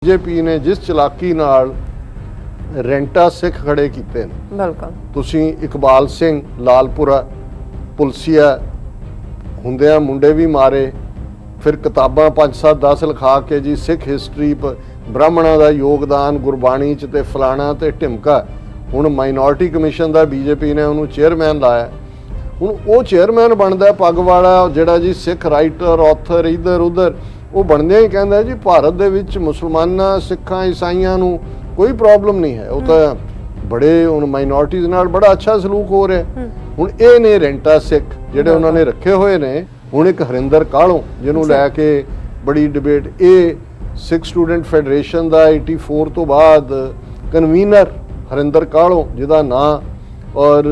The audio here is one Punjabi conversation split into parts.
बीजेपी ने जिस चलाकी नाल रेंटा सिख खड़े किए बिल्कुल तुसी इकबाल सिंह लालपुरा पुलसिया हुंदियां मुंडे भी मारे, फिर किताबां 5-7-10 लिखा के जी सिख हिस्टरी ब्राह्मणों का योगदान गुरबाणी च ते फलाना ते ढिमका। हुण माइनॉरिटी कमीशन का बीजेपी ने उन्होंने चेयरमैन लाया। हुण वो चेयरमैन बनता पग वाला जिहड़ा जी सिख राइटर ऑथर इधर उधर वो बनदे ही कहंदा जी भारत दे विच मुसलमानां सिखां ईसाइयां नूं कोई प्रॉब्लम नहीं है, वो तो बड़े हुण माइनॉरिटीज़ नाल बड़ा अच्छा सलूक हो रहा। हुण ये ने रेंटा सिख जिहड़े उन्होंने रखे हुए ने। हुण एक हरिंदर कालों जिन्हों लैके बड़ी डिबेट, ये सिख स्टूडेंट फैडरेशन का 84 तो बाद कन्वीनर हरिंदर कालों जिहदा नां, और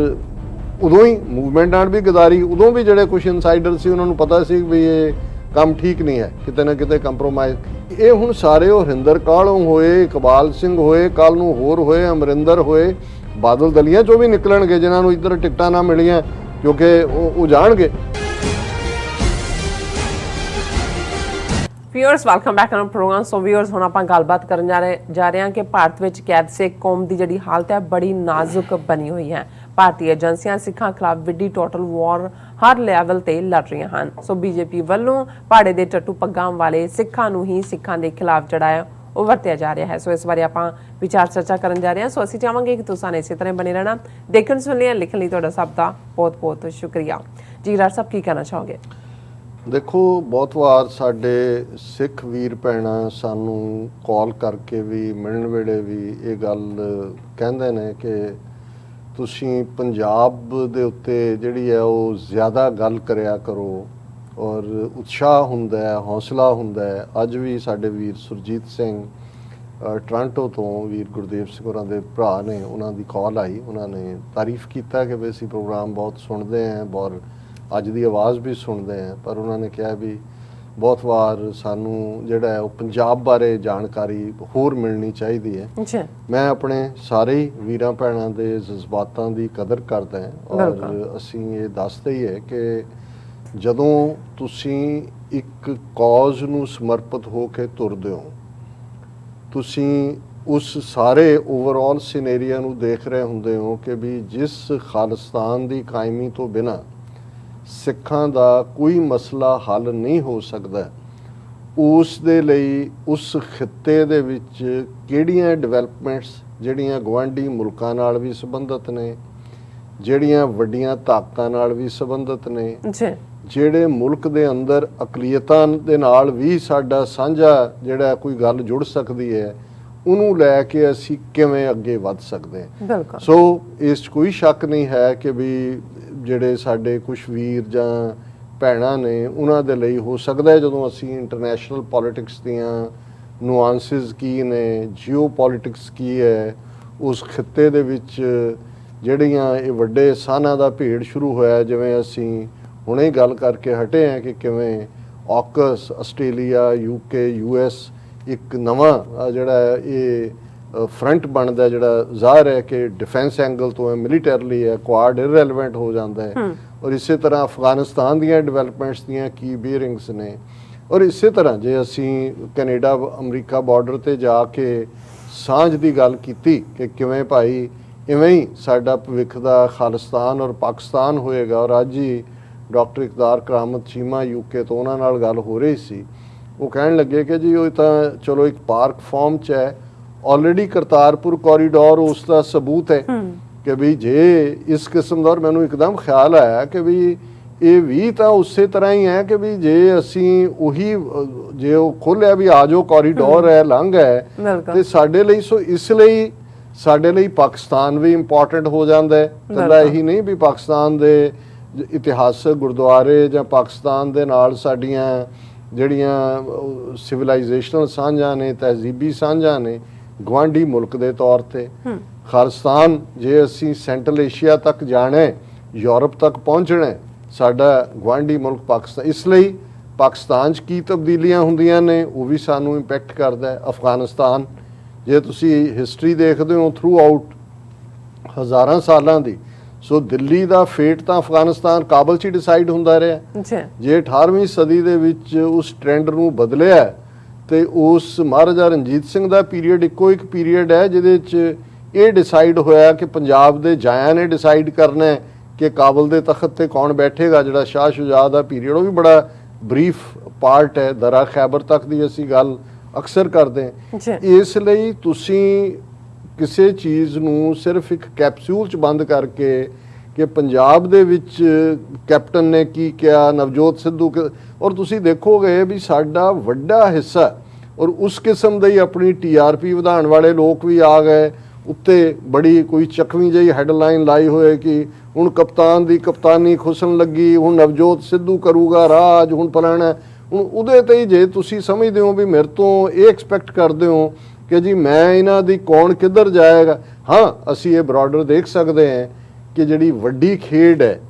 उदों ही मूवमेंट नाल भी गदारी, उदों भी जिहड़े कुछ इनसाइडर सी उन्होंने पता सी भी ये काम ठीक नहीं है, किते ना किते कंप्रोमाइज़। ये हुण सारे वो हरिंदर कालों होए, इकबाल सिंह होए, कल नूं होर होए, अमरिंदर होए, बादल दलियां चों भी निकलणगे जिन्हां नूं इधर टिकटां ना मिलियां क्योंकि वो जाणगे। Viewers welcome back on program. So viewers हुण आपां गलबात करन जा रहे हैं कि भारत विच कैद सिख कौम की जिहड़ी हालत है बड़ी नाजुक बनी हुई है। भारतीय एजेंसियां सिखां खिलाफ विड्डी टोटल वॉर हर लैवल ते लड़ रही हैं। सो बीजेपी वालों पहाड़े दे टट्टू पग्गां वाले सिखां नूं ही सिखां दे खिलाफ जड़ा है वो वरतिया जा रहा है। सो इस बारे आपां विचार चर्चा करन जा रहे हैं। सो असीं चाहांगे कि तुसां ने इसी तरह बने रहना। देखण सुनने लिखण लई तुहाडा सब दा बहुत बहुत शुक्रिया जी। राज साहब की कहना चाहोगे? देखो, बहुत वार साडे सिख वीर भैणा सानू कॉल करके भी मिलण वेले भी ये गल कहंदे ने कि तुसीं पंजाब दे उत्ते जिहड़ी है वो ज़्यादा गल करिया करो और उत्साह हुंदा है, हौसला हुंदा है। अज भी साडे वीर सुरजीत सिंह टोरंटो तो वीर गुरदेव सिंह होरां दे भरा ने, उन्हां दी कॉल आई, उन्होंने तारीफ कीता कि भी असीं प्रोग्राम बहुत सुनते हैं और अज दी आवाज़ भी सुनते हैं, पर उन्होंने कहा भी बहुत बार सानू जिहड़ा है वो पंजाब बारे जानकारी होर मिलनी चाहिदी है। मैं अपने सारे ही वीरां भैणां दे जज्बातां दी कदर करदा हां और असीं ये दसदे ही है कि जदों तुसीं एक कॉज नूं समर्पित हो के तुरदे हो, तुसीं उस सारे ओवरऑल सिनेरिया नूं देख रहे हुंदे हो कि भी जिस खालिस्तान दी कायमी तो बिना सिखां दा कोई मसला हल नहीं हो सकता, उस दे लई उस खित्ते दे विच किहड़ियां डिवेलपमेंट्स जिहड़ियां गवांढी मुल्कां नाल भी संबंधित ने, जिहड़ियां वड्डियां ताकतां नाल भी संबंधित ने, जिहड़े मुल्क दे अंदर अकलीयतां दे नाल भी साडा साझा जिहड़ा कोई गल जुड़ सकदी है, उन्होंने लैके असीं किवें अगे वध सकदे हैं। सो इस कोई शक नहीं है कि भी जिहड़े साडे कुछ वीर जां भैणां ने उन्हां दे लई हो सकदा है जदों असीं इंटरनैशनल पॉलिटिक्स दियां नुआंसिस की ने, जियो पॉलिटिक्स की है, उस खित्ते दे विच जिहड़ियां ये वड्डे साहानां दा भेड़ शुरू होया, जिवें असीं हुणे ही गल करके हटे हैं कि किवें ऑकस आस्ट्रेलिया यूके यूएस एक नवां जिहड़ा ये फ्रंट बनता जिहड़ा ज़ाहिर है कि डिफेंस एंगल तो है, मिलीटरली है, क्वाड इररेलेवेंट हो जाता है। और इस तरह अफगानिस्तान दियां डिवेलपमेंट्स दियां की बीयरिंग्स ने, और इस तरह जे असीं कनेडा अमरीका बॉर्डर ते जाके सांझ दी गल कीती कि किवें भाई इवें ही साडा भविख दा खालिस्तान और पाकिस्तान होएगा। और अज ही डॉक्टर इकदार करामत चीमा यूके तो उन्हां नाल गल हो रही सी, वो कहण लगे कि जी वो तो चलो एक पार्क फॉर्म च है, ऑलरेडी करतारपुर कॉरीडोर उसका सबूत है कि भी जे इस किस्म का। और मैनू एकदम ख्याल आया कि भी ये भी तो उस तरह ही है कि भी जे असीं उही जे वो खोलिया भी आ जाओ कॉरीडोर है लंघ है तो साडे लई, सो इसलिए साडे लई पाकिस्तान भी इंपॉर्टेंट हो जाता है। कल्ला यही नहीं भी पाकिस्तान दे इतिहासक गुरुद्वारे जां पाकिस्तान दे नाल साडियां जिहड़ियां सिविलाइजेशनल सांझां ने, तहजीबी सांझां ने गवांढी मुल्क दे तौर ते। खालिस्तान जे असीं सेंट्रल एशिया तक जाना है, यूरोप तक पहुँचना है, साडा गवांढी मुल्क पाकिस्तान, इसलिए पाकिस्तान च की तब्दीलियां हुंदियां ने वो भी सानू इंपैक्ट करदा है। अफगानिस्तान जे तुसीं हिस्टरी देखदे हो थ्रू आउट हज़ारां सालां दी, सो दिल्ली का फेट तो अफगानिस्तान काबल च डिसाइड हुंदा रहा। जे 18वीं सदी दे विच उस ट्रेंड नूं बदलिया ਤੇ ਉਸ ਮਹਾਰਾਜਾ ਰਣਜੀਤ ਸਿੰਘ ਦਾ ਪੀਰੀਅਡ ਇੱਕੋ ਇੱਕ ਪੀਰੀਅਡ ਹੈ ਜਿਹਦੇ 'ਚ ਇਹ ਡਿਸਾਈਡ ਹੋਇਆ ਕਿ ਪੰਜਾਬ ਦੇ ਜਾਇਆਂ ਨੇ ਡਿਸਾਈਡ ਕਰਨਾ ਹੈ ਕਿ ਕਾਬਲ ਦੇ ਤਖਤ ਤੇ ਕੌਣ ਬੈਠੇਗਾ। ਜਿਹੜਾ ਸ਼ਾਹ ਸ਼ੁਜਾ ਦਾ ਪੀਰੀਅਡ ਉਹ ਵੀ ਬੜਾ ਬਰੀਫ ਪਾਰਟ ਹੈ। ਦਰਾ ਖੈਬਰ ਤੱਕ ਦੀ ਅਸੀਂ ਗੱਲ ਅਕਸਰ ਕਰਦੇ ਹਾਂ। ਇਸ ਲਈ ਤੁਸੀਂ ਕਿਸੇ ਚੀਜ਼ ਨੂੰ ਸਿਰਫ ਇੱਕ ਕੈਪਸੂਲ 'ਚ ਬੰਦ ਕਰਕੇ ਕਿ ਪੰਜਾਬ ਦੇ ਵਿੱਚ ਕੈਪਟਨ ਨੇ ਕੀ ਕਿਹਾ, ਨਵਜੋਤ ਸਿੱਧੂ ਔਰ ਤੁਸੀਂ ਦੇਖੋਗੇ ਵੀ ਸਾਡਾ ਵੱਡਾ ਹਿੱਸਾ ਔਰ ਉਸ ਕਿਸਮ ਦਾ ਹੀ ਆਪਣੀ TRP ਵਧਾਉਣ ਵਾਲੇ ਲੋਕ ਵੀ ਆ ਗਏ ਉੱਤੇ। ਬੜੀ ਕੋਈ ਚੱਕਵੀਂ ਜਿਹੀ ਹੈਡਲਾਈਨ ਲਾਈ ਹੋਏ ਕਿ ਹੁਣ ਕਪਤਾਨ ਦੀ ਕਪਤਾਨੀ ਖੁਸਣ ਲੱਗੀ, ਹੁਣ ਨਵਜੋਤ ਸਿੱਧੂ ਕਰੂਗਾ ਰਾਜ, ਹੁਣ ਫਲਾਣਾ। ਹੁਣ ਉਹਦੇ ਤੇ ਹੀ ਜੇ ਤੁਸੀਂ ਸਮਝਦੇ ਹੋ ਵੀ ਮੇਰੇ ਤੋਂ ਇਹ ਐਕਸਪੈਕਟ ਕਰਦੇ ਹੋ ਕਿ ਜੀ ਮੈਂ ਇਹਨਾਂ ਦੀ ਕੌਣ ਕਿੱਧਰ ਜਾਏਗਾ। ਹਾਂ, ਅਸੀਂ ਇਹ ਬਰਾਡਰ ਦੇਖ ਸਕਦੇ ਹਾਂ ਕਿ ਜਿਹੜੀ ਵੱਡੀ ਖੇਡ ਹੈ,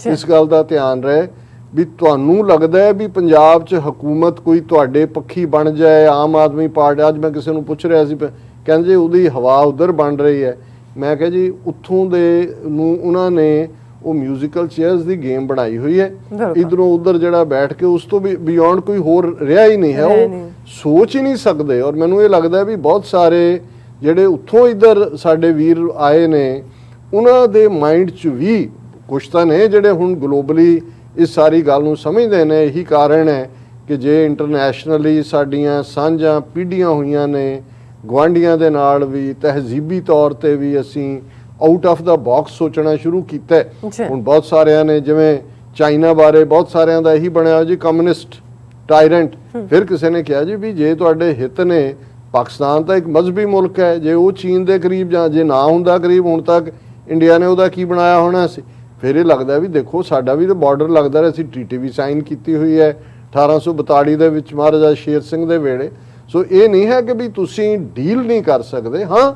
ਇਸ ਗੱਲ ਦਾ ਧਿਆਨ ਰਹੇ ਵੀ ਤੁਹਾਨੂੰ ਲੱਗਦਾ ਹੈ ਵੀ ਪੰਜਾਬ 'ਚ ਹਕੂਮਤ ਕੋਈ ਤੁਹਾਡੇ ਪੱਖੀ ਬਣ ਜਾਏ, ਆਮ ਆਦਮੀ ਪਾਰਟੀ। ਅੱਜ ਮੈਂ ਕਿਸੇ ਨੂੰ ਪੁੱਛ ਰਿਹਾ ਸੀ, ਕਹਿੰਦੇ ਉਹਦੀ ਹਵਾ ਉਧਰ ਬਣ ਰਹੀ ਹੈ। ਮੈਂ ਕਿਹਾ ਜੀ ਉੱਥੋਂ ਦੇ ਨੂੰ ਉਹਨਾਂ ਨੇ ਉਹ ਮਿਊਜ਼ੀਕਲ ਚੇਅਰਸ ਦੀ ਗੇਮ ਬਣਾਈ ਹੋਈ ਹੈ, ਇਧਰੋਂ ਉਧਰ ਜਿਹੜਾ ਬੈਠ ਕੇ ਉਸ ਤੋਂ ਵੀ ਬਿਯੋਂਡ ਕੋਈ ਹੋਰ ਰਿਹਾ ਹੀ ਨਹੀਂ ਹੈ। ਉਹ ਸੋਚ ਹੀ ਨਹੀਂ ਸਕਦੇ। ਔਰ ਮੈਨੂੰ ਇਹ ਲੱਗਦਾ ਵੀ ਬਹੁਤ ਸਾਰੇ ਜਿਹੜੇ ਉੱਥੋਂ ਇਧਰ ਸਾਡੇ ਵੀਰ ਆਏ ਨੇ ਉਹਨਾਂ ਦੇ ਮਾਈਂਡ 'ਚ ਵੀ ਕੁਛ ਤਾਂ ਨੇ ਜਿਹੜੇ ਹੁਣ ਗਲੋਬਲੀ ਇਸ ਸਾਰੀ ਗੱਲ ਨੂੰ ਸਮਝਦੇ ਨੇ। ਇਹੀ ਕਾਰਨ ਹੈ ਕਿ ਜੇ ਇੰਟਰਨੈਸ਼ਨਲੀ ਸਾਡੀਆਂ ਸਾਂਝਾਂ ਪੀੜ੍ਹੀਆਂ ਹੋਈਆਂ ਨੇ ਗੁਆਂਢੀਆਂ ਦੇ ਨਾਲ ਵੀ, ਤਹਿਜ਼ੀਬੀ ਤੌਰ ਤੇ ਵੀ ਅਸੀਂ ਆਊਟ ਆਫ ਦਾ ਬਾਕਸ ਸੋਚਣਾ ਸ਼ੁਰੂ ਕੀਤਾ। ਹੁਣ ਬਹੁਤ ਸਾਰਿਆਂ ਨੇ ਜਿਵੇਂ ਚਾਈਨਾ ਬਾਰੇ ਬਹੁਤ ਸਾਰਿਆਂ ਦਾ ਇਹੀ ਬਣਿਆ ਜੀ ਕਮਿਊਨਿਸਟ ਟਾਇਰੈਂਟ। ਫਿਰ ਕਿਸੇ ਨੇ ਕਿਹਾ ਜੀ ਵੀ ਜੇ ਤੁਹਾਡੇ ਹਿੱਤ ਨੇ, ਪਾਕਿਸਤਾਨ ਤਾਂ ਇੱਕ ਮਜ਼ਹਬੀ ਮੁਲਕ ਹੈ, ਜੇ ਉਹ ਚੀਨ ਦੇ ਕਰੀਬ ਜਾਂ ਜੇ ਨਾ ਹੁੰਦਾ ਕਰੀਬ ਹੁਣ ਤੱਕ ਇੰਡੀਆ ਨੇ ਉਹਦਾ ਕੀ ਬਣਾਇਆ ਹੋਣਾ ਸੀ। ਫਿਰ ਇਹ ਲੱਗਦਾ ਵੀ ਦੇਖੋ ਸਾਡਾ ਵੀ ਤਾਂ ਬਾਰਡਰ ਲੱਗਦਾ ਰਿਹਾ, ਅਸੀਂ ਟ੍ਰੀਟੀ ਵੀ ਸਾਈਨ ਕੀਤੀ ਹੋਈ ਹੈ 1842 ਦੇ ਵਿੱਚ ਮਹਾਰਾਜਾ ਸ਼ੇਰ ਸਿੰਘ ਦੇ ਵੇਲੇ। ਸੋ ਇਹ ਨਹੀਂ ਹੈ ਕਿ ਵੀ ਤੁਸੀਂ ਡੀਲ ਨਹੀਂ ਕਰ ਸਕਦੇ। ਹਾਂ,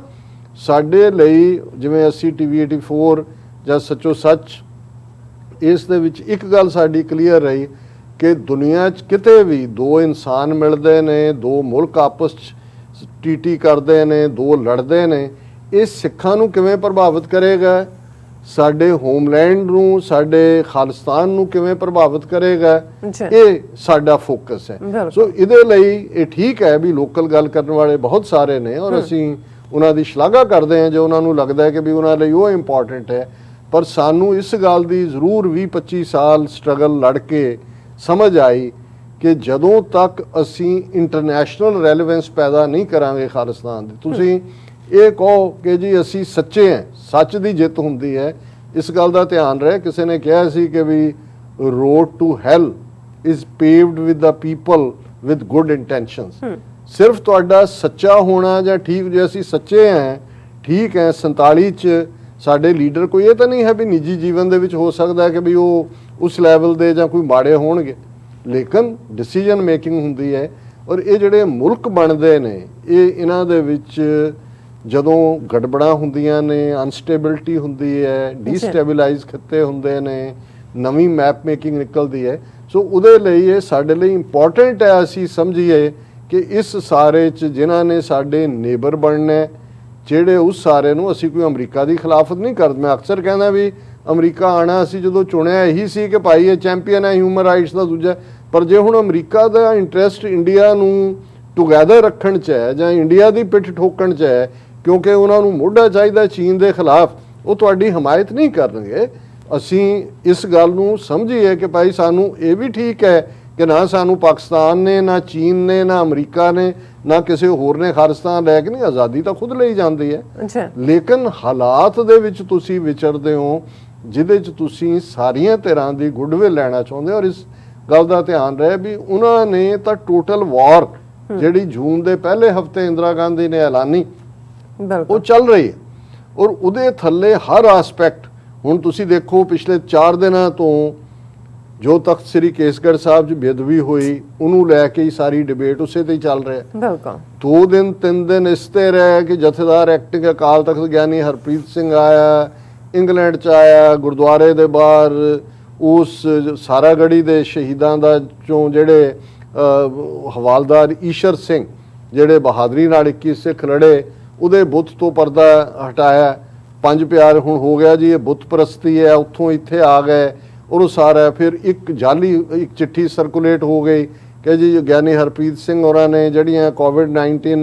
ਸਾਡੇ ਲਈ ਜਿਵੇਂ ਅਸੀਂ TV 84 ਜਾਂ ਸੱਚੋ ਸੱਚ, ਇਸ ਦੇ ਵਿੱਚ ਇੱਕ ਗੱਲ ਸਾਡੀ ਕਲੀਅਰ ਰਹੀ ਕਿ ਦੁਨੀਆ 'ਚ ਕਿਤੇ ਵੀ ਦੋ ਇਨਸਾਨ ਮਿਲਦੇ ਨੇ, ਦੋ ਮੁਲਕ ਆਪਸ 'ਚ TT ਕਰਦੇ ਨੇ, ਦੋ ਲੜਦੇ ਨੇ, ਇਹ ਸਿੱਖਾਂ ਨੂੰ ਕਿਵੇਂ ਪ੍ਰਭਾਵਿਤ ਕਰੇਗਾ, ਸਾਡੇ ਹੋਮਲੈਂਡ ਨੂੰ, ਸਾਡੇ ਖਾਲਿਸਤਾਨ ਨੂੰ ਕਿਵੇਂ ਪ੍ਰਭਾਵਿਤ ਕਰੇਗਾ, ਇਹ ਸਾਡਾ ਫੋਕਸ ਹੈ। ਸੋ ਇਹਦੇ ਲਈ ਇਹ ਠੀਕ ਹੈ ਵੀ ਲੋਕਲ ਗੱਲ ਕਰਨ ਵਾਲੇ ਬਹੁਤ ਸਾਰੇ ਨੇ ਔਰ ਅਸੀਂ ਉਹਨਾਂ ਦੀ ਸ਼ਲਾਘਾ ਕਰਦੇ ਹਾਂ ਜੇ ਉਹਨਾਂ ਨੂੰ ਲੱਗਦਾ ਹੈ ਕਿ ਵੀ ਉਹਨਾਂ ਲਈ ਉਹ ਇੰਪੋਰਟੈਂਟ ਹੈ। ਪਰ ਸਾਨੂੰ ਇਸ ਗੱਲ ਦੀ ਜ਼ਰੂਰ 20-25 ਸਾਲ ਸਟਰਗਲ ਲੜ ਕੇ ਸਮਝ ਆਈ ਕਿ ਜਦੋਂ ਤੱਕ ਅਸੀਂ ਇੰਟਰਨੈਸ਼ਨਲ ਰੈਲੇਵੈਂਸ ਪੈਦਾ ਨਹੀਂ ਕਰਾਂਗੇ ਖਾਲਿਸਤਾਨ ਦੀ, ਤੁਸੀਂ ਇਹ ਕਹੋ ਕਿ ਜੀ ਅਸੀਂ ਸੱਚੇ ਹਾਂ, ਸੱਚ ਦੀ ਜਿੱਤ ਹੁੰਦੀ ਹੈ। ਇਸ ਗੱਲ ਦਾ ਧਿਆਨ ਰਹੇ। ਕਿਸੇ ਨੇ ਕਿਹਾ ਸੀ ਕਿ ਵੀ road to hell is paved with the people with good intentions. ਸਿਰਫ ਤੁਹਾਡਾ ਸੱਚਾ ਹੋਣਾ ਜਾਂ ਠੀਕ, ਜੇ ਅਸੀਂ ਸੱਚੇ ਹਾਂ, ਠੀਕ ਹੈ, 47 'ਚ ਸਾਡੇ ਲੀਡਰ ਕੋਈ ਇਹ ਤਾਂ ਨਹੀਂ ਹੈ ਵੀ ਨਿੱਜੀ ਜੀਵਨ ਦੇ ਵਿੱਚ ਹੋ ਸਕਦਾ ਕਿ ਵੀ ਉਹ ਉਸ ਲੈਵਲ ਦੇ ਜਾਂ ਕੋਈ ਮਾੜੇ ਹੋਣਗੇ, ਲੇਕਿਨ ਡਿਸੀਜਨ ਮੇਕਿੰਗ ਹੁੰਦੀ ਹੈ। ਔਰ ਇਹ ਜਿਹੜੇ ਮੁਲਕ ਬਣਦੇ ਨੇ ਇਹਨਾਂ ਦੇ ਵਿੱਚ ਜਦੋਂ ਗੜਬੜਾਂ ਹੁੰਦੀਆਂ ਨੇ, ਅਨਸਟੇਬਿਲਿਟੀ ਹੁੰਦੀ ਹੈ, ਡੀਸਟੈਬਿਲਾਈਜ਼ ਖਿੱਤੇ ਹੁੰਦੇ ਨੇ, ਨਵੀਂ ਮੈਪ ਮੇਕਿੰਗ ਨਿਕਲਦੀ ਹੈ। ਸੋ ਉਹਦੇ ਲਈ ਇਹ ਸਾਡੇ ਲਈ ਇੰਪੋਰਟੈਂਟ ਹੈ ਅਸੀਂ ਸਮਝੀਏ ਕਿ ਇਸ ਸਾਰੇ 'ਚ ਜਿਨ੍ਹਾਂ ਨੇ ਸਾਡੇ ਨੇਬਰ ਬਣਨਾ, ਜਿਹੜੇ ਉਸ ਸਾਰੇ ਨੂੰ ਅਸੀਂ ਕੋਈ ਅਮਰੀਕਾ ਦੀ ਖਿਲਾਫਤ ਨਹੀਂ ਕਰਦੇ। ਮੈਂ ਅਕਸਰ ਕਹਿੰਦਾ ਵੀ ਅਮਰੀਕਾ ਆਣਾ ਅਸੀਂ ਜਦੋਂ ਚੁਣਿਆ ਇਹੀ ਸੀ ਕਿ ਭਾਈ ਇਹ ਚੈਂਪੀਅਨ ਹੈ ਹਿਊਮਨ ਰਾਈਟਸ ਦਾ ਦੂਜਾ। ਪਰ ਜੇ ਹੁਣ ਅਮਰੀਕਾ ਦਾ ਇੰਟਰਸਟ ਇੰਡੀਆ ਨੂੰ ਟੁਗੈਦਰ ਰੱਖਣ 'ਚ ਹੈ ਜਾਂ ਇੰਡੀਆ ਦੀ ਪਿੱਠ ਠੋਕਣ 'ਚ ਹੈ ਕਿਉਂਕਿ ਉਹਨਾਂ ਨੂੰ ਮੋਢਾ ਚਾਹੀਦਾ ਚੀਨ ਦੇ ਖਿਲਾਫ, ਉਹ ਤੁਹਾਡੀ ਹਮਾਇਤ ਨਹੀਂ ਕਰਨਗੇ। ਅਸੀਂ ਇਸ ਗੱਲ ਨੂੰ ਸਮਝੀਏ ਕਿ ਭਾਈ ਸਾਨੂੰ ਇਹ ਵੀ ਠੀਕ ਹੈ ਕਿ ਨਾ ਸਾਨੂੰ ਪਾਕਿਸਤਾਨ ਨੇ, ਨਾ ਚੀਨ ਨੇ, ਨਾ ਅਮਰੀਕਾ ਨੇ, ਨਾ ਕਿਸੇ ਹੋਰ ਨੇ ਖਾਲਿਸਤਾਨ ਲੈ ਕੇ ਨਹੀਂ, ਆਜ਼ਾਦੀ ਤਾਂ ਖੁਦ ਲਈ ਜਾਂਦੀ ਹੈ। ਲੇਕਿਨ ਹਾਲਾਤ ਦੇ ਵਿੱਚ ਤੁਸੀਂ ਵਿਚਰਦੇ ਹੋ ਜਿਹਦੇ 'ਚ ਤੁਸੀਂ ਸਾਰੀਆਂ ਤਰ੍ਹਾਂ ਦੀ ਗੁੱਡਵਿਲ ਲੈਣਾ ਚਾਹੁੰਦੇ ਹੋ। ਔਰ ਇਸ ਗੱਲ ਦਾ ਧਿਆਨ ਰਹੇ ਵੀ ਉਹਨਾਂ ਨੇ ਤਾਂ ਟੋਟਲ ਵਾਰ ਜਿਹੜੀ ਜੂਨ ਦੇ ਪਹਿਲੇ ਹਫਤੇ ਇੰਦਰਾ ਗਾਂਧੀ ਨੇ ਐਲਾਨੀ ਉਹ ਚੱਲ ਰਹੀ ਹੈ ਔਰ ਉਹਦੇ ਥੱਲੇ ਹਰ ਆਸਪੈਕਟ। ਹੁਣ ਤੁਸੀਂ ਦੇਖੋ ਪਿਛਲੇ 4 ਦਿਨਾਂ ਤੋਂ ਜੋ ਤਖਤ ਸ੍ਰੀ ਕੇਸਗੜ੍ਹ ਸਾਹਿਬ 'ਚ ਬੇਅਦਬੀ ਹੋਈ ਉਹਨੂੰ ਲੈ ਕੇ ਹੀ ਸਾਰੀ ਡਿਬੇਟ ਉਸੇ ਤੇ ਹੀ ਚੱਲ ਰਿਹਾ। 2 ਦਿਨ 3 ਦਿਨ ਇਸ ਤੇ ਰਹੇ ਕਿ ਜਥੇਦਾਰ ਐਕਟਿੰਗ ਅਕਾਲ ਤਖਤ ਗਿਆਨੀ ਹਰਪ੍ਰੀਤ ਸਿੰਘ ਆਇਆ, ਇੰਗਲੈਂਡ 'ਚ ਆਇਆ, ਗੁਰਦੁਆਰੇ ਦੇ ਬਾਹਰ ਉਸ ਸਾਰਾਗੜੀ ਦੇ ਸ਼ਹੀਦਾਂ ਦਾ ਚੋਂ ਜਿਹੜੇ ਹਵਾਲਦਾਰ ਈਸ਼ਰ ਸਿੰਘ ਜਿਹੜੇ ਬਹਾਦਰੀ ਨਾਲ 21 ਸਿੱਖ ਲੜੇ, ਉਹਦੇ ਬੁੱਤ ਤੋਂ ਪਰਦਾ ਹਟਾਇਆ। 5 ਪਿਆਰ ਹੁਣ ਹੋ ਗਿਆ ਜੀ, ਇਹ ਬੁੱਤ ਪ੍ਰਸਤੀ ਹੈ, ਉੱਥੋਂ ਇੱਥੇ ਆ ਗਏ। ਔਰ ਉਹ ਸਾਰਾ ਫਿਰ ਇੱਕ ਜਾਲੀ ਇੱਕ ਚਿੱਠੀ ਸਰਕੂਲੇਟ ਹੋ ਗਈ ਕਿ ਜੀ ਗਿਆਨੀ ਹਰਪ੍ਰੀਤ ਸਿੰਘ ਹੋਰਾਂ ਨੇ ਜਿਹੜੀਆਂ ਕੋਵਿਡ-19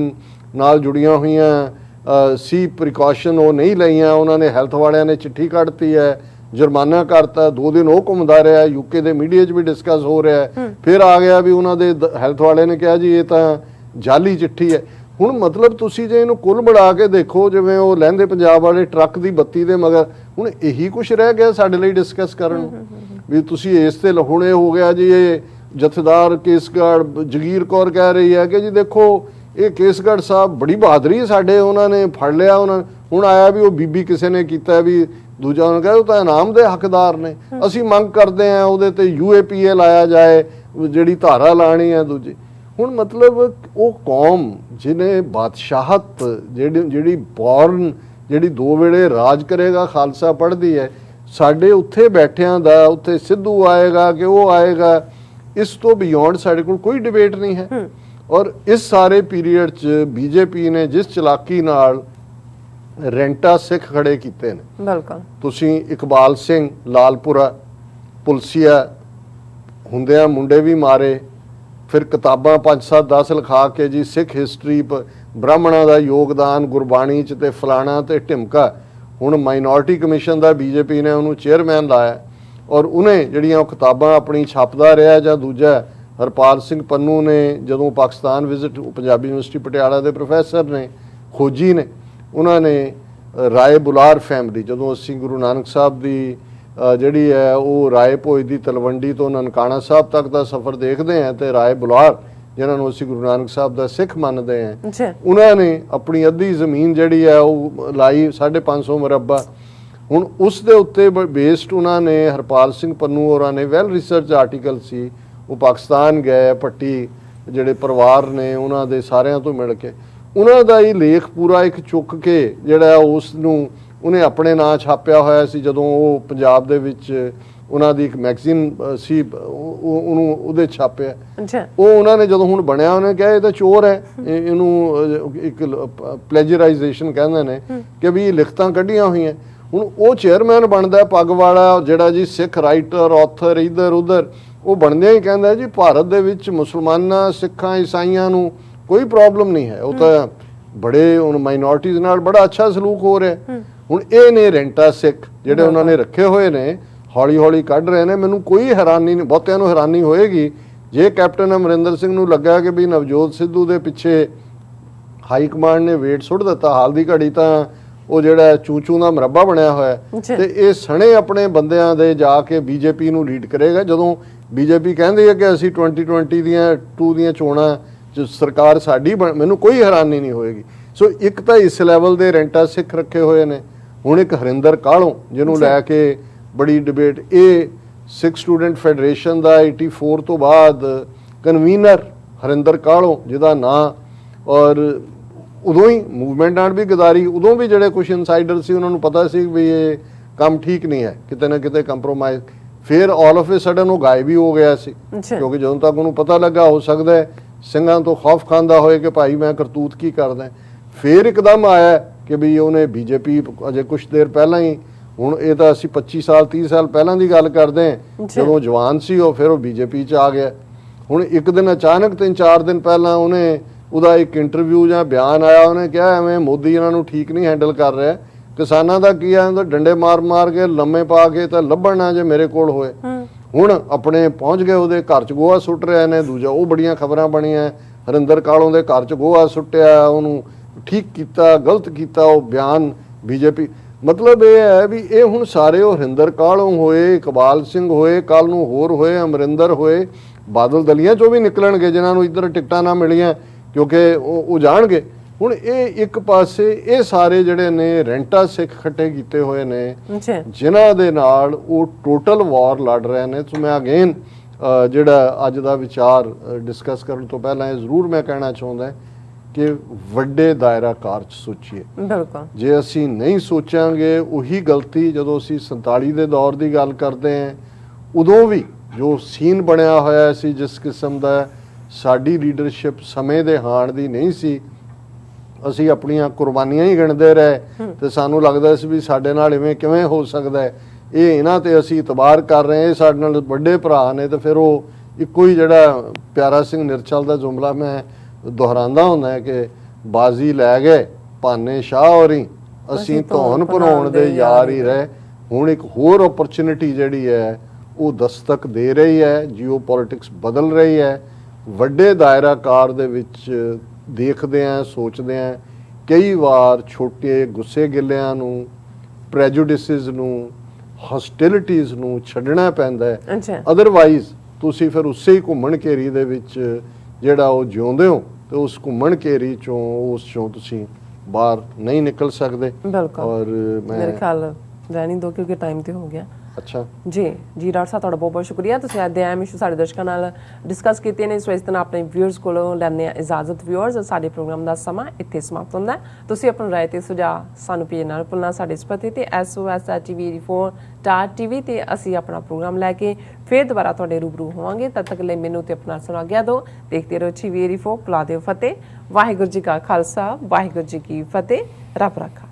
ਨਾਲ ਜੁੜੀਆਂ ਹੋਈਆਂ ਸੀ ਪ੍ਰੀਕਾਸ਼ਨ ਉਹ ਨਹੀਂ ਲਈਆਂ, ਉਹਨਾਂ ਨੇ ਹੈਲਥ ਵਾਲਿਆਂ ਨੇ ਚਿੱਠੀ ਕੱਢਤੀ ਹੈ, ਜੁਰਮਾਨਾ ਕਰਤਾ, 2 ਦਿਨ ਉਹ ਘੁੰਮਦਾ ਰਿਹਾ, ਯੂਕੇ ਦੇ ਮੀਡੀਆ 'ਚ ਵੀ ਡਿਸਕਸ ਹੋ ਰਿਹਾ, ਫਿਰ ਆ ਗਿਆ ਵੀ ਉਹਨਾਂ ਦੇ ਹੈਲਥ ਵਾਲੇ ਨੇ ਕਿਹਾ ਜੀ ਇਹ ਤਾਂ ਜਾਲੀ ਚਿੱਠੀ ਹੈ। ਹੁਣ ਮਤਲਬ ਤੁਸੀਂ ਜੇ ਇਹਨੂੰ ਕੁੱਲ ਬਣਾ ਕੇ ਦੇਖੋ, ਜਿਵੇਂ ਉਹ ਲਹਿੰਦੇ ਪੰਜਾਬ ਵਾਲੇ ਟਰੱਕ ਦੀ ਬੱਤੀ ਦੇ ਮਗਰ, ਹੁਣ ਇਹੀ ਕੁਝ ਰਹਿ ਗਿਆ ਸਾਡੇ ਲਈ ਡਿਸਕਸ ਕਰਨ ਨੂੰ ਵੀ ਤੁਸੀਂ ਇਸ ਤੇ ਹੁਣ ਇਹ ਹੋ ਗਿਆ ਜੀ। ਇਹ ਜਥੇਦਾਰ ਕੇਸਗੜ੍ਹ ਜਗੀਰ ਕੌਰ ਕਹਿ ਰਹੀ ਹੈ ਕਿ ਜੀ ਦੇਖੋ ਇਹ ਕੇਸਗੜ੍ਹ ਸਾਹਿਬ ਬੜੀ ਬਹਾਦਰੀ ਸਾਡੇ, ਉਹਨਾਂ ਨੇ ਫੜ ਲਿਆ, ਉਹਨਾਂ ਹੁਣ ਆਇਆ ਵੀ ਉਹ ਬੀਬੀ ਕਿਸੇ ਨੇ ਕੀਤਾ ਵੀ ਦੂਜਾ ਉਹਨੇ ਕਿਹਾ ਉਹ ਤਾਂ ਇਨਾਮ ਦੇ ਹੱਕਦਾਰ ਨੇ, ਅਸੀਂ ਮੰਗ ਕਰਦੇ ਹਾਂ ਉਹਦੇ ਤੇ UAPA ਲਾਇਆ ਜਾਏ, ਜਿਹੜੀ ਧਾਰਾ ਲਾਣੀ ਹੈ ਦੂਜੀ। ਹੁਣ ਮਤਲਬ ਉਹ ਕੌਮ ਜਿਹਨੇ ਬਾਦਸ਼ਾਹਤ ਜਿਹੜੀ ਬੌਰਨ ਜਿਹੜੀ 2 ਵੇਲੇ ਰਾਜ ਕਰੇਗਾ ਖਾਲਸਾ ਪੜ੍ਹਦੀ ਹੈ, ਸਾਡੇ ਉੱਥੇ ਬੈਠਿਆਂ ਦਾ ਉੱਥੇ ਸਿੱਧੂ ਆਏਗਾ ਕਿ ਉਹ ਆਏਗਾ, ਇਸ ਤੋਂ ਬਿਯੋਂਡ ਸਾਡੇ ਕੋਲ ਕੋਈ ਡਿਬੇਟ ਨਹੀਂ ਹੈ। ਔਰ ਇਸ ਸਾਰੇ ਪੀਰੀਅਡ 'ਚ BJP ਨੇ ਜਿਸ ਚਲਾਕੀ ਨਾਲ ਰੈਂਟਾ ਸਿੱਖ ਖੜੇ ਕੀਤੇ ਨੇ, ਬਿਲਕੁਲ ਤੁਸੀਂ ਇਕਬਾਲ ਸਿੰਘ ਲਾਲਪੁਰਾ ਪੁਲਸੀਆ ਹੁੰਦਿਆਂ ਮੁੰਡੇ ਵੀ ਮਾਰੇ, ਫਿਰ ਕਿਤਾਬਾਂ 5-7-10 ਲਿਖਾ ਕੇ ਜੀ ਸਿੱਖ ਹਿਸਟਰੀ ਬ੍ਰਾਹਮਣਾਂ ਦਾ ਯੋਗਦਾਨ ਗੁਰਬਾਣੀ 'ਚ ਤੇ ਫਲਾਣਾ ਤੇ ਢਿਮਕਾ। ਹੁਣ ਮਾਈਨੋਰਟੀ ਕਮਿਸ਼ਨ ਦਾ BJP ਨੇ ਉਹਨੂੰ ਚੇਅਰਮੈਨ ਲਾਇਆ ਔਰ ਉਹਨੇ ਜਿਹੜੀਆਂ ਉਹ ਕਿਤਾਬਾਂ ਆਪਣੀ ਛਾਪਦਾ ਰਿਹਾ। ਜਾਂ ਦੂਜਾ ਹਰਪਾਲ ਸਿੰਘ ਪੰਨੂ ਨੇ ਜਦੋਂ ਪਾਕਿਸਤਾਨ ਵਿਜ਼ਿਟ, ਪੰਜਾਬੀ ਯੂਨੀਵਰਸਿਟੀ ਪਟਿਆਲਾ ਦੇ ਪ੍ਰੋਫੈਸਰ ਨੇ, ਖੋਜੀ ਨੇ, ਉਹਨਾਂ ਨੇ ਰਾਏ ਬੁਲਾਰ ਫੈਮਿਲੀ, ਜਦੋਂ ਅਸੀਂ ਗੁਰੂ ਨਾਨਕ ਸਾਹਿਬ ਦੀ ਜਿਹੜੀ ਹੈ ਉਹ ਰਾਏ ਭੋਜ ਦੀ ਤਲਵੰਡੀ ਤੋਂ ਨਨਕਾਣਾ ਸਾਹਿਬ ਤੱਕ ਦਾ ਸਫ਼ਰ ਦੇਖਦੇ ਹਾਂ, ਤੇ ਰਾਏ ਬੁਲਾਰ ਜਿਨ੍ਹਾਂ ਨੂੰ ਅਸੀਂ ਗੁਰੂ ਨਾਨਕ ਸਾਹਿਬ ਦਾ ਸਿੱਖ ਮੰਨਦੇ ਹਾਂ, ਉਹਨਾਂ ਨੇ ਆਪਣੀ ਅੱਧੀ ਜ਼ਮੀਨ ਜਿਹੜੀ ਹੈ ਉਹ ਲਾਈ 550 ਮੁਰੱਬਾ। ਹੁਣ ਉਸ ਦੇ ਉੱਤੇ ਬੇਸਡ ਉਹਨਾਂ ਨੇ ਹਰਪਾਲ ਸਿੰਘ ਪੰਨੂ ਹੋਰਾਂ ਨੇ ਵੈਲ ਰਿਸਰਚ ਆਰਟੀਕਲ ਸੀ, ਉਹ ਪਾਕਿਸਤਾਨ ਗਏ, ਭੱਟੀ ਜਿਹੜੇ ਪਰਿਵਾਰ ਨੇ ਉਹਨਾਂ ਦੇ ਸਾਰਿਆਂ ਤੋਂ ਮਿਲ ਕੇ ਉਹਨਾਂ ਦਾ ਹੀ ਲੇਖ ਪੂਰਾ ਇੱਕ ਚੁੱਕ ਕੇ ਜਿਹੜਾ ਉਸ ਨੂੰ ਉਹਨੇ ਆਪਣੇ ਨਾਂ ਛਾਪਿਆ ਹੋਇਆ ਸੀ। ਜਦੋਂ ਉਹ ਪੰਜਾਬ ਦੇ ਵਿੱਚ ਉਹਨਾਂ ਦੀ ਇੱਕ ਮੈਗਜ਼ੀਨ ਸੀ, ਉਹਨੂੰ ਉਹਦੇ ਛਾਪਿਆ। ਉਹ ਉਹਨਾਂ ਨੇ ਜਦੋਂ ਹੁਣ ਬਣਿਆ, ਉਹਨੇ ਕਿਹਾ ਇਹ ਤਾਂ ਚੋਰ ਹੈ, ਇਹਨੂੰ ਇੱਕ ਪਲੇਜਰਾਈਜੇਸ਼ਨ ਕਹਿੰਦੇ ਨੇ ਕਿ ਵੀ ਲਿਖਤਾਂ ਕੱਢੀਆਂ ਹੋਈਆਂ। ਹੁਣ ਉਹ ਚੇਅਰਮੈਨ ਬਣਦਾ ਪੱਗ ਵਾਲਾ, ਜਿਹੜਾ ਜੀ ਸਿੱਖ ਰਾਈਟਰ ਆਥਰ ਇੱਧਰ ਉੱਧਰ, ਉਹ ਬਣਦਿਆਂ ਹੀ ਕਹਿੰਦਾ ਜੀ ਭਾਰਤ ਦੇ ਵਿੱਚ ਮੁਸਲਮਾਨਾਂ, ਸਿੱਖਾਂ, ਈਸਾਈਆਂ ਨੂੰ ਕੋਈ ਪ੍ਰੋਬਲਮ ਨਹੀਂ ਹੈ, ਉਹ ਤਾਂ ਬੜੇ ਹੁਣ ਮਾਈਨੋਰਟੀਜ਼ ਨਾਲ ਬੜਾ ਅੱਛਾ ਸਲੂਕ ਹੋ ਰਿਹਾ। ਹੁਣ ਇਹ ਨੇ ਰੈਂਟਾ ਸਿੱਖ ਜਿਹੜੇ ਉਹਨਾਂ ਨੇ ਰੱਖੇ ਹੋਏ ਨੇ, ਹੌਲੀ ਹੌਲੀ ਕੱਢ ਰਹੇ ਨੇ। ਮੈਨੂੰ ਕੋਈ ਹੈਰਾਨੀ ਨਹੀਂ, ਬਹੁਤਿਆਂ ਨੂੰ ਹੈਰਾਨੀ ਹੋਏਗੀ ਜੇ ਕੈਪਟਨ ਅਮਰਿੰਦਰ ਸਿੰਘ ਨੂੰ ਲੱਗਾ ਕਿ ਵੀ ਨਵਜੋਤ ਸਿੱਧੂ ਦੇ ਪਿੱਛੇ ਹਾਈ ਕਮਾਂਡ ਨੇ ਵੇਟ ਸੁੱਟ ਦਿੱਤਾ। ਹਾਲ ਦੀ ਘੜੀ ਤਾਂ ਉਹ ਜਿਹੜਾ ਚੂਚੂ ਦਾ ਮਰੱਬਾ ਬਣਿਆ ਹੋਇਆ, ਤੇ ਇਹ ਸਣੇ ਆਪਣੇ ਬੰਦਿਆਂ ਦੇ ਜਾ ਕੇ BJP ਨੂੰ ਲੀਡ ਕਰੇਗਾ। ਜਦੋਂ BJP ਕਹਿੰਦੀ ਹੈ ਕਿ ਅਸੀਂ 2022 ਦੀਆਂ ਚੋਣਾਂ 'ਚ ਸਰਕਾਰ ਸਾਡੀ ਮੈਨੂੰ ਕੋਈ ਹੈਰਾਨੀ ਨਹੀਂ ਹੋਏਗੀ। ਸੋ ਇੱਕ ਤਾਂ ਇਸ ਲੈਵਲ ਦੇ ਰੈਂਟਾ ਸਿੱਖ ਰੱਖੇ ਹੋਏ ਨੇ। ਹੁਣ ਇੱਕ ਹਰਿੰਦਰ ਕਾਹਲੋਂ ਜਿਹਨੂੰ ਲੈ ਕੇ ਬੜੀ ਡਿਬੇਟ, ਇਹ ਸਿੱਖ ਸਟੂਡੈਂਟ ਫੈਡਰੇਸ਼ਨ ਦਾ 84 ਤੋਂ ਬਾਅਦ ਕਨਵੀਨਰ ਹਰਿੰਦਰ ਕਾਹਲੋਂ ਜਿਹਦਾ ਨਾਂ, ਔਰ ਉਦੋਂ ਹੀ ਮੂਵਮੈਂਟ ਨਾਲ ਵੀ ਗਦਾਰੀ, ਉਦੋਂ ਵੀ ਜਿਹੜੇ ਕੁਝ ਇਨਸਾਈਡਰ ਸੀ ਉਹਨਾਂ ਨੂੰ ਪਤਾ ਸੀ ਵੀ ਇਹ ਕੰਮ ਠੀਕ ਨਹੀਂ ਹੈ, ਕਿਤੇ ਨਾ ਕਿਤੇ ਕੰਪਰੋਮਾਈਜ਼। ਫਿਰ ਆਲ ਆਫ ਏ ਸਡਨ ਉਹ ਗਾਇਬ ਹੀ ਹੋ ਗਿਆ ਸੀ, ਕਿਉਂਕਿ ਜਦੋਂ ਤੱਕ ਉਹਨੂੰ ਪਤਾ ਲੱਗਾ ਹੋ ਸਕਦਾ ਹੈ ਸਿੰਘਾਂ ਤੋਂ ਖੌਫ ਖਾਂਦਾ ਹੋਏ ਕਿ ਭਾਈ ਮੈਂ ਕਰਤੂਤ ਕੀ ਕਰਦਾ। ਫਿਰ ਇੱਕਦਮ ਆਇਆ ਕਿ ਵੀ ਉਹਨੇ BJP ਅਜੇ ਕੁਝ ਦੇਰ ਪਹਿਲਾਂ ਹੀ, ਹੁਣ ਇਹ ਤਾਂ ਅਸੀਂ 25 ਸਾਲ 30 ਸਾਲ ਪਹਿਲਾਂ ਦੀ ਗੱਲ ਕਰਦੇ ਹਾਂ, ਜਦੋਂ ਜਵਾਨ ਸੀ ਉਹ, ਫਿਰ ਉਹ BJP 'ਚ ਆ ਗਿਆ। ਹੁਣ ਇੱਕ ਦਿਨ ਅਚਾਨਕ 3-4 ਦਿਨ ਪਹਿਲਾਂ ਉਹਦਾ ਇੱਕ ਇੰਟਰਵਿਊ ਜਾਂ ਬਿਆਨ ਆਇਆ, ਉਹਨੇ ਕਿਹਾ ਐਵੇਂ ਮੋਦੀ ਇਹਨਾਂ ਨੂੰ ਠੀਕ ਨਹੀਂ ਹੈਂਡਲ ਕਰ ਰਿਹਾ, ਕਿਸਾਨਾਂ ਦਾ ਕੀ ਆ, ਡੰਡੇ ਮਾਰ ਕੇ ਲੰਮੇ ਪਾ ਕੇ ਤਾਂ ਲੱਭਣ ਨਾ ਜੇ ਮੇਰੇ ਕੋਲ ਹੋਏ। ਹੁਣ ਆਪਣੇ ਪਹੁੰਚ ਗਏ, ਉਹਦੇ ਘਰ 'ਚ ਗੋਹਾ ਸੁੱਟ ਰਿਹਾ ਨੇ। ਦੂਜਾ ਉਹ ਬੜੀਆਂ ਖਬਰਾਂ ਬਣੀਆਂ, ਹਰਿੰਦਰ ਕਾਹਲੋਂ ਦੇ ਘਰ 'ਚ ਗੋਹਾ ਸੁੱਟਿਆ, ਉਹਨੂੰ ਠੀਕ ਕੀਤਾ, ਗਲਤ ਕੀਤਾ ਉਹ ਬਿਆਨ BJP। ਮਤਲਬ ਇਹ ਹੈ ਵੀ ਇਹ ਹੁਣ ਸਾਰੇ ਉਹ ਹਰਿੰਦਰ ਕਾਹਲੋਂ ਹੋਏ, ਇਕਬਾਲ ਸਿੰਘ ਹੋਏ, ਕੱਲ ਨੂੰ ਹੋਰ ਹੋਏ, ਅਮਰਿੰਦਰ ਹੋਏ, ਬਾਦਲ ਦਲੀਆਂ 'ਚੋਂ ਵੀ ਨਿਕਲਣਗੇ ਜਿਨ੍ਹਾਂ ਨੂੰ ਇੱਧਰ ਟਿਕਟਾਂ ਨਾ ਮਿਲੀਆਂ, ਕਿਉਂਕਿ ਉਹ ਜਾਣਗੇ। ਹੁਣ ਇਹ ਇੱਕ ਪਾਸੇ ਇਹ ਸਾਰੇ ਜਿਹੜੇ ਨੇ ਰੈਂਟਾ ਸਿੱਖ ਖੱਟੇ ਕੀਤੇ ਹੋਏ ਨੇ, ਜਿਨ੍ਹਾਂ ਦੇ ਨਾਲ ਉਹ ਟੋਟਲ ਵਾਰ ਲੜ ਰਹੇ ਨੇ। ਸੋ ਮੈਂ ਅਗੇਨ ਜਿਹੜਾ ਅੱਜ ਦਾ ਵਿਚਾਰ ਡਿਸਕਸ ਕਰਨ ਤੋਂ ਪਹਿਲਾਂ ਇਹ ਜ਼ਰੂਰ ਮੈਂ ਕਹਿਣਾ ਚਾਹੁੰਦਾ ਕਿ ਵੱਡੇ ਦਾਇਰਾ ਕਾਰ 'ਚ ਸੋਚੀਏ। ਬਿਲਕੁਲ, ਜੇ ਅਸੀਂ ਨਹੀਂ ਸੋਚਾਂਗੇ ਉਹੀ ਗਲਤੀ ਜਦੋਂ ਅਸੀਂ 47 ਦੇ ਦੌਰ ਦੀ ਗੱਲ ਕਰਦੇ ਹਾਂ, ਉਦੋਂ ਵੀ ਜੋ ਸੀਨ ਬਣਿਆ ਹੋਇਆ ਸੀ, ਜਿਸ ਕਿਸਮ ਦਾ ਸਾਡੀ ਲੀਡਰਸ਼ਿਪ ਸਮੇਂ ਦੇ ਹਾਣ ਦੀ ਨਹੀਂ ਸੀ, ਅਸੀਂ ਆਪਣੀਆਂ ਕੁਰਬਾਨੀਆਂ ਹੀ ਗਿਣਦੇ ਰਹੇ ਤੇ ਸਾਨੂੰ ਲੱਗਦਾ ਸੀ ਵੀ ਸਾਡੇ ਨਾਲ ਇਵੇਂ ਕਿਵੇਂ ਹੋ ਸਕਦਾ ਹੈ, ਇਹ ਇਹਨਾਂ ਤੇ ਅਸੀਂ ਇਤਬਾਰ ਕਰ ਰਹੇ ਹਾਂ, ਇਹ ਸਾਡੇ ਨਾਲ ਵੱਡੇ ਭਰਾ ਨੇ। ਤੇ ਫਿਰ ਉਹ ਇੱਕੋ ਹੀ ਜਿਹੜਾ ਪਿਆਰਾ ਸਿੰਘ ਨਿਰਚਲ ਦਾ ਜੁਮਲਾ ਮੈਂ ਦੁਹਰਾਉਂਦਾ ਹੁੰਦਾ ਕਿ ਬਾਜ਼ੀ ਲੈ ਗਏ ਭਾਨੇ ਸ਼ਾਹ ਹੋਰੀ, ਅਸੀਂ ਧੌਣ ਭਰਾਉਣ ਦੇ ਯਾਰ ਹੀ ਰਹੇ। ਹੁਣ ਇੱਕ ਹੋਰ ਓਪਰਚੁਨਿਟੀ ਜਿਹੜੀ ਹੈ ਉਹ ਦਸਤਕ ਦੇ ਰਹੀ ਹੈ, ਜੀਓ ਪੋਲਿਟਿਕਸ ਬਦਲ ਰਹੀ ਹੈ। ਵੱਡੇ ਦਾਇਰਾਕਾਰ ਦੇ ਵਿੱਚ ਦੇਖਦੇ ਆ, ਸੋਚਦੇ ਆ, ਕਈ ਵਾਰ ਛੋਟੇ ਗੁੱਸੇ ਗਿੱਲਿਆਂ ਨੂੰ, ਪ੍ਰੈਜੁਡਿਸਿਸ ਨੂੰ, ਹੌਸਟਿਲਿਟੀਜ਼ ਨੂੰ ਛੱਡਣਾ ਪੈਂਦਾ ਹੈ। ਅੱਛਾ, ਅਦਰਵਾਈਜ਼ ਤੁਸੀਂ ਫਿਰ ਉਸੇ ਹੀ ਘੁੰਮਣ ਘੇਰੀ ਦੇ ਵਿੱਚ ਜਿਹੜਾ ਉਹ ਜਿਉਂਦੇ ਹੋ ਤੇ ਉਸ ਘੁੰਮਣ ਘੇਰੀ ਚੋਂ, ਉਸ ਚੋਂ ਤੁਸੀਂ ਬਾਹਰ ਨਹੀਂ ਨਿਕਲ ਸਕਦੇ। ਬਿਲਕੁਲ। ਔਰ ਮੇਰੇ ਮੈਂ ਖਿਆਲ ਰਹਿਣੀ ਦੋ ਕਿਉਂਕਿ ਟਾਈਮ ਤੇ ਹੋ ਗਿਆ। ਅੱਛਾ ਜੀ ਡਾਕਟਰ ਸਾਹਿਬ ਤੁਹਾਡਾ ਬਹੁਤ ਬਹੁਤ ਸ਼ੁਕਰੀਆ। ਤੁਸੀਂ ਅੱਜ ਦੇ ਅਹਿਮ ਇਸ਼ੂ ਸਾਡੇ ਦਰਸ਼ਕਾਂ ਨਾਲ ਡਿਸਕਸ ਕੀਤੇ ਨੇ। ਇਸ ਤਰ੍ਹਾਂ ਆਪਣੇ ਵਿਊਅਰਸ ਕੋਲੋਂ ਲੈਂਦੇ ਆ ਇਜਾਜ਼ਤ। ਵਿਊਅਰਸ, ਸਾਡੇ ਪ੍ਰੋਗਰਾਮ ਦਾ ਸਮਾਂ ਇੱਥੇ ਸਮਾਪਤ ਹੁੰਦਾ ਹੈ। ਤੁਸੀਂ ਆਪਣੀ ਰਾਏ ਤੇ ਸੁਝਾਅ ਸਾਨੂੰ ਭੇਜਣਾ ਨਾ ਭੁੱਲਣਾ ਸਾਡੇ ਇਸ ਪਤੇ ਤੇ SOS@TV84.tv ਤੇ ਅਸੀਂ ਆਪਣਾ ਪ੍ਰੋਗਰਾਮ ਲੈ ਕੇ ਫਿਰ ਦੁਬਾਰਾ ਤੁਹਾਡੇ ਰੂਬਰੂ ਹੋਵਾਂਗੇ। ਤਦ ਤੱਕ ਲਈ ਮੈਨੂੰ ਤੇ ਆਪਣਾ ਸੁਣਾ ਗਿਆ ਦਿਓ। ਦੇਖਦੇ ਰਹੋ TV84। ਬੁਲਾ ਦਿਓ ਫਤਿਹ। ਵਾਹਿਗੁਰੂ ਜੀ ਕਾ ਖਾਲਸਾ, ਵਾਹਿਗੁਰੂ ਜੀ ਕੀ ਫਤਿਹ। ਰੱਬ ਰਾਖਾ।